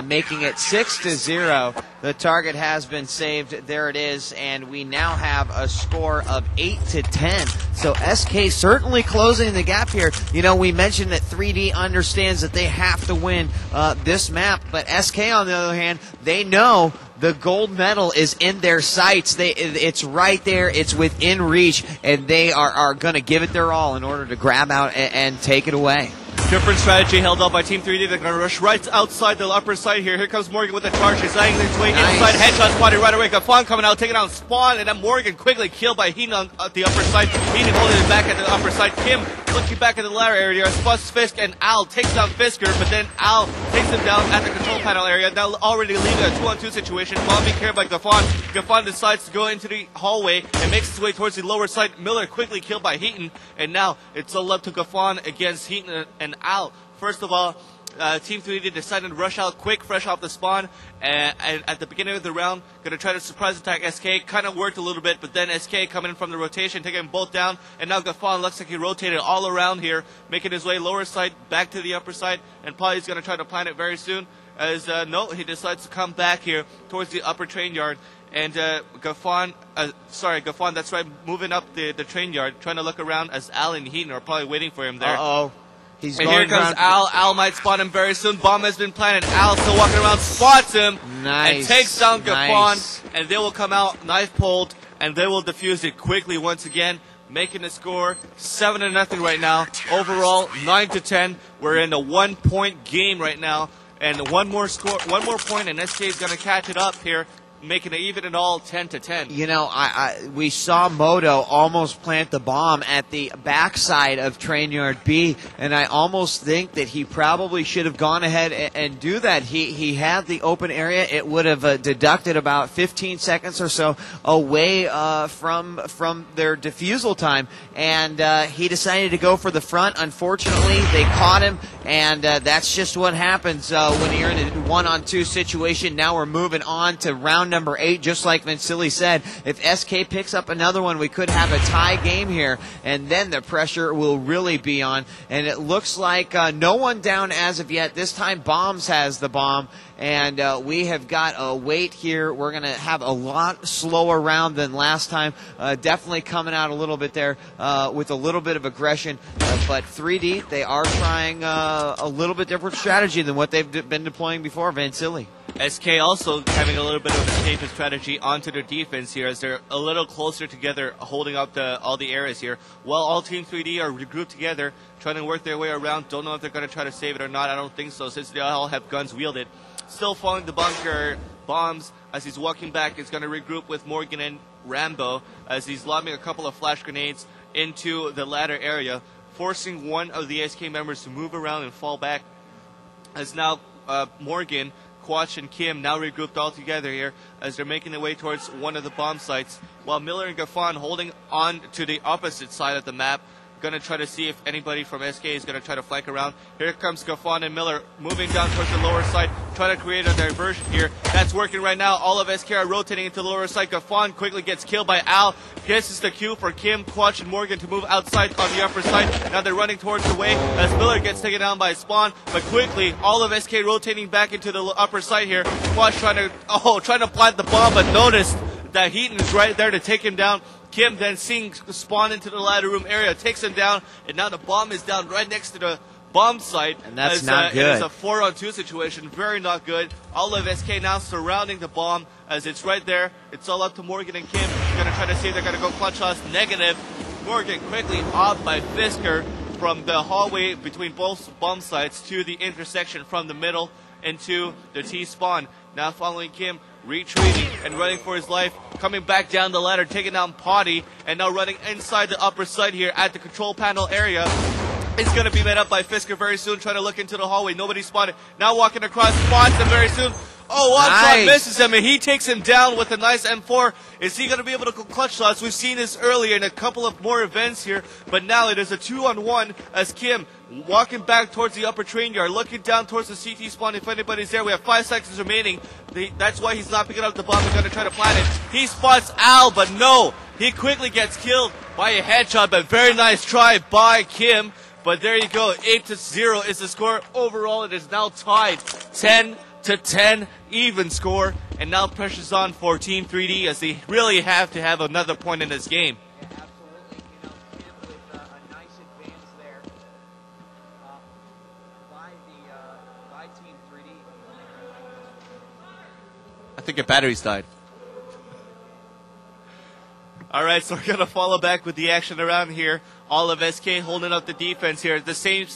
making it 6-0. The target has been saved. There it is, and we now have a score of 8-10. So SK certainly closing the gap here. You know, we mentioned that 3D understands that they have to win this map, but SK, on the other hand, they know the gold medal is in their sights. It's right there. It's within reach, and they are going to give it their all in order to grab out and take it away. Different strategy held up by Team 3D. They're going to rush right outside the upper side here. Here comes Morgan with the charge. He's angling his way inside. Headshot spotted right away. Gafon coming out, taking out Spawn, and then Morgan quickly killed by Heaton on the upper side. Heaton holding it back at the upper side. Kim looking back at the ladder area. Spots Fisk, and Al takes down Fisker, but then Al takes him down at the control panel area. Now already leaving a 2-on-2 situation. Ball being carried by Gafon. Gafon decides to go into the hallway and makes his way towards the lower side. Miller quickly killed by Heaton, and now it's all up to Gafon against Heaton and Al. First of all, Team 3D decided to rush out quick, fresh off the spawn, and at the beginning of the round, going to try to surprise attack SK. Kind of worked a little bit, but then SK coming in from the rotation, taking them both down, and now Gafon looks like he rotated all around here, making his way lower side, back to the upper side, and probably he's going to try to plant it very soon, as no, he decides to come back here towards the upper train yard. And Gafon, that's right, moving up the train yard, trying to look around as Al and Heaton are probably waiting for him there. Uh-oh. And here comes Al. Al might spot him very soon. Bomb has been planted. Al still walking around, spots him, and takes down Gafon. And they will come out knife pulled, and they will defuse it quickly once again, making the score 7-0 right now. Overall, 9-10. We're in a 1-point game right now, and one more point, and SK is going to catch it up here, making it even at all 10-10. You know, we saw Moto almost plant the bomb at the backside of Train Yard B, and I almost think that he probably should have gone ahead and do that. He had the open area. It would have deducted about 15 seconds or so away from their defusal time, and he decided to go for the front. Unfortunately, they caught him, and that's just what happens when you're in a 1-on-2 situation. Now we're moving on to round number 8, just like Vincili said. If SK picks up another one, we could have a tie game here, and then the pressure will really be on. And it looks like no one down as of yet. This time Bombs has the bomb, and we have got a wait here. We're going to have a lot slower round than last time. Definitely coming out a little bit there with a little bit of aggression. But 3D, they are trying a little bit different strategy than what they've been deploying before, Vincili. SK also having a little bit of escape strategy onto their defense here, as they're a little closer together, holding up all the areas here. While all Team 3D are regrouped together, trying to work their way around. Don't know if they're going to try to save it or not. I don't think so, since they all have guns wielded. Still following the bunker. Bombs, as he's walking back, is going to regroup with Morgan and Rambo, as he's lobbing a couple of flash grenades into the ladder area, forcing one of the SK members to move around and fall back. As now Morgan, Quach, and Kim now regrouped all together here as they're making their way towards one of the bomb sites, while Miller and Gafon holding on to the opposite side of the map, going to try to see if anybody from SK is going to try to flank around. Here comes Gafon and Miller moving down towards the lower side, trying to create a diversion here. That's working right now. All of SK are rotating into the lower side. Gafon quickly gets killed by Al. This is the cue for Kim, Quach, and Morgan to move outside on the upper side. Now they're running towards the way as Miller gets taken down by Spawn, but quickly all of SK rotating back into the upper side here. Quach trying to plant the bomb, but noticed that Heaton is right there to take him down. Kim then seeing Spawn into the ladder room area, takes him down, and now the bomb is down right next to the bomb site. And that's not good. It is a 4-on-2 situation, very not good. All of SK now surrounding the bomb as it's right there. It's all up to Morgan and Kim. They're going to try to see if they're going to go clutch us. Negative. Morgan quickly off by Fisker from the hallway between both bomb sites to the intersection from the middle into the T-spawn. Now following Kim, retreating and running for his life, coming back down the ladder, taking down Potty, and now running inside the upper side here at the control panel area. It's going to be met up by Fisker very soon, trying to look into the hallway. Nobody spotted. Now walking across, spots, and very soon Oh, one Nice. shot misses him, and he takes him down with a nice M4. Is he going to be able to go clutch shots? We've seen this earlier in a couple of more events here, but now it is a 2-on-1 as Kim walking back towards the upper train yard, looking down towards the CT spawn if anybody's there. We have 5 seconds remaining. That's why he's not picking up the bomb and going to try to plant it. He spots Al, but no. He quickly gets killed by a headshot, but very nice try by Kim. But there you go, 8-0 is the score. Overall, it is now tied 10-10, even score. And now pressure's on for Team 3D as they really have to have another point in this game. Yeah, absolutely. You know, Kim with a nice advance there by Team 3D. I think your batteries died. All right, so we're going to follow back with the action around here. All of SK holding up the defense here. The same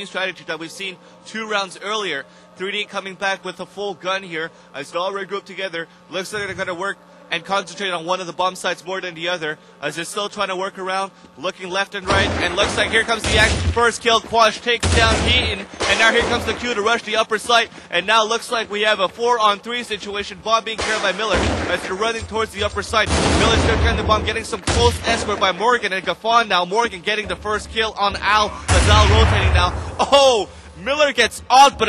strategy that we've seen 2 rounds earlier. 3D coming back with a full gun here as they all regroup together. Looks like they're going to work and concentrate on one of the bomb sites more than the other as they're still trying to work around, looking left and right, and looks like here comes the action. First kill, Quash takes down Heaton, and now here comes the Q to rush the upper site, and now looks like we have a 4-on-3 situation. Bomb being carried by Miller as they're running towards the upper site. Miller's still carrying the bomb, getting some close escort by Morgan and Gaffon now. Morgan getting the first kill on Al as Al rotating now. Oh! Miller gets off, but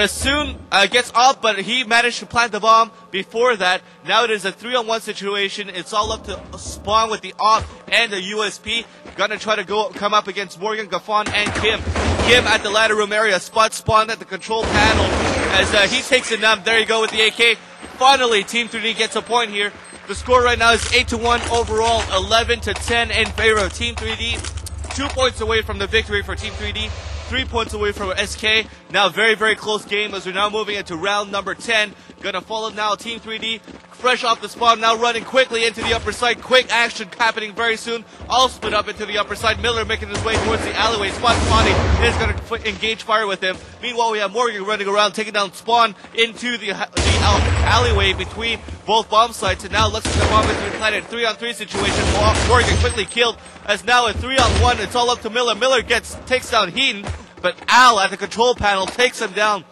he managed to plant the bomb before that. Now it is a 3-on-1 situation. It's all up to Spawn with the op and the USP. Gonna try to come up against Morgan, Gaffon, and Kim. Kim at the ladder room area, spot Spawn at the control panel as he takes it down. There you go with the AK. Finally, Team 3D gets a point here. The score right now is 8-1 overall, 11-10 in favor of Team 3D. 2 points away from the victory for Team 3D. 3 points away from SK. Now very, very close game as we're now moving into round number 10. Gonna follow now Team 3D. Fresh off the spawn, now running quickly into the upper side. Quick action happening very soon. All split up into the upper side. Miller making his way towards the alleyway. Spawn spawning is gonna engage fire with him. Meanwhile, we have Morgan running around, taking down Spawn into the alleyway between both bomb sites. And now looks like the bomb is being planted. 3-on-3 situation. Morgan quickly killed as now a 3-on-1. It's all up to Miller. Miller takes down Heaton, but Al at the control panel takes him down.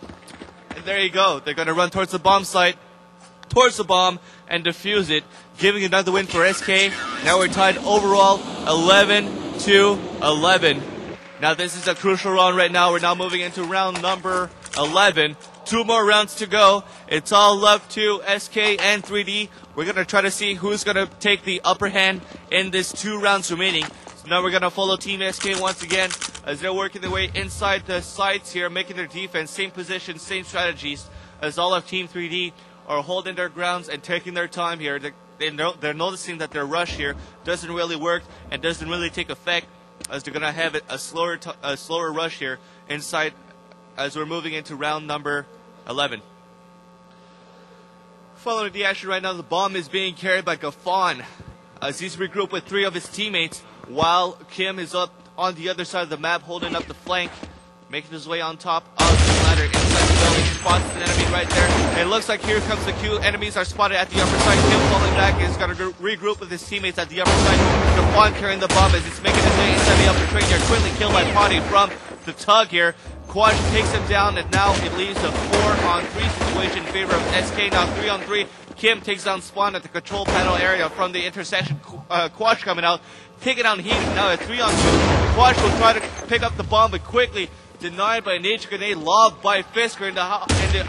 And there you go. They're going to run towards the bomb site, towards the bomb, and defuse it, giving another win for SK. Now we're tied overall 11-11. Now this is a crucial round right now. We're now moving into round number 11. 2 more rounds to go. It's all up to SK and 3D. We're going to try to see who's going to take the upper hand in this 2 rounds remaining. So now we're going to follow Team SK once again as they're working their way inside the sites here, making their defense, same position, same strategies as all of Team 3D are holding their grounds and taking their time here. They're noticing that their rush here doesn't really work and doesn't really take effect as they're going to have a slower rush here inside as we're moving into round number 11. Following the action right now, the bomb is being carried by Gaffon as he's regrouped with 3 of his teammates while Kim is up on the other side of the map holding up the flank, making his way on top of the ladder inside the building. Spots an enemy right there. And it looks like here comes the Q. Enemies are spotted at the upper side. Kim falling back is going to regroup with his teammates at the upper side. Gaffon carrying the bomb as it's making his way inside the upper train here. Quickly killed by Potty from the tug here. Quash takes him down, and now it leaves a 4-on-3 situation in favor of SK. Now 3-on-3. Kim takes down Spawn at the control panel area from the intersection. Quash coming out, taking down Heat. Now a 3-on-2. Quash will try to pick up the bomb, but quickly denied by a nature grenade lobbed by Fisker in the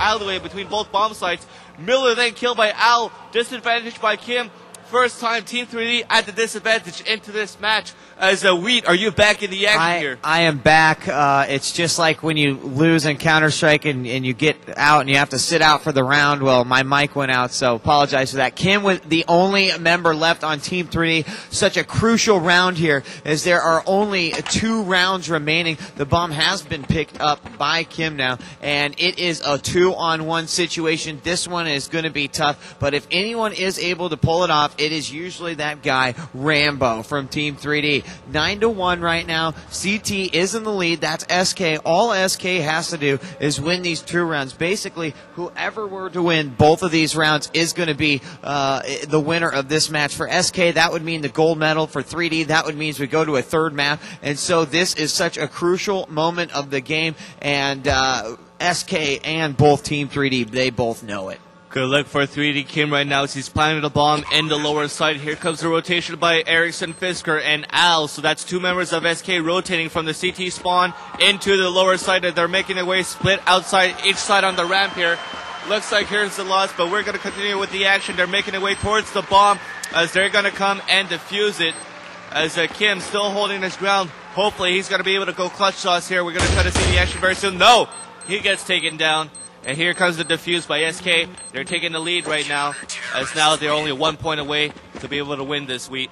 alleyway between both bomb sites. Miller then killed by Al, disadvantaged by Kim. First time Team 3D at the disadvantage into this match. As a Wheat, are you back in the action here? I am back. It's just like when you lose in Counter-Strike and you get out and you have to sit out for the round. Well, my mic went out, so apologize for that. Kim was the only member left on Team 3D. Such a crucial round here as there are only 2 rounds remaining. The bomb has been picked up by Kim now, and it is a 2-on-1 situation. This one is going to be tough, but if anyone is able to pull it off, it is usually that guy, Rambo, from Team 3D. 9-1 right now. CT is in the lead. That's SK. All SK has to do is win these 2 rounds. Basically, whoever were to win both of these rounds is going to be the winner of this match. For SK, that would mean the gold medal. For 3D, that would mean we go to a 3rd map. And so this is such a crucial moment of the game. And SK and both Team 3D, they both know it. Good luck for 3D Kim right now as he's planting the bomb in the lower side. Here comes the rotation by Erickson, Fisker, and Al. So that's two members of SK rotating from the CT spawn into the lower side. They're making their way split outside each side on the ramp here. Looks like here's the loss, but we're going to continue with the action. They're making their way towards the bomb as they're going to come and defuse it. As Kim still holding his ground. Hopefully he's going to be able to go clutch sauce here. We're going to try to see the action very soon. No! He gets taken down. And here comes the defuse by SK. They're taking the lead right now, as now they're only 1 point away to be able to win this week.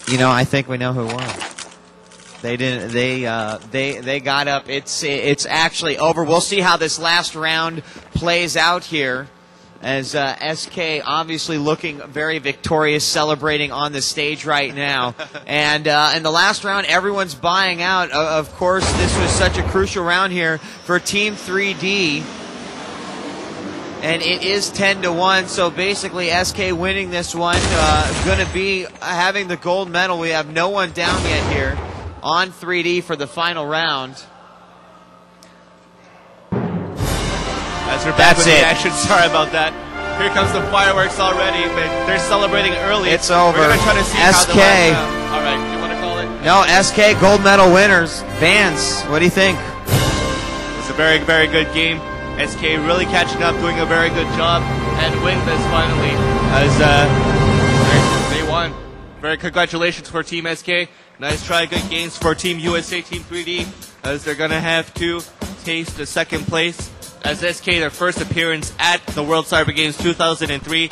You know, I think we know who won. They didn't. They got up. It's actually over. We'll see how this last round plays out here, as SK obviously looking very victorious, celebrating on the stage right now. And in the last round, everyone's buying out. Of course, this was such a crucial round here for Team 3D. And it is 10-1, so basically SK winning this one, going to be having the gold medal. We have no one down yet here on 3D for the final round. As we're back with the action, sorry about that. Here comes the fireworks already, but they're celebrating early. It's over. We're going to try to see SK. how the last round. All right, you want to call it? No, SK gold medal winners. Vance, what do you think? It's a very, very good game. SK really catching up, doing a very good job, and win this finally. As they won. Very congratulations for Team SK. Nice try, good games for Team USA, Team 3D, as they're going to have to taste the second place. As SK, their first appearance at the World Cyber Games 2003,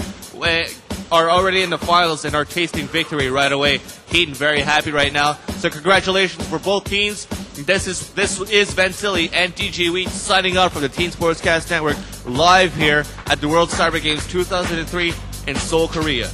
are already in the finals and are tasting victory right away. Heaton very happy right now. So congratulations for both teams. This is Vansili and DG Wheat signing out from the Teen Sportscast Network live here at the World Cyber Games 2003 in Seoul, Korea.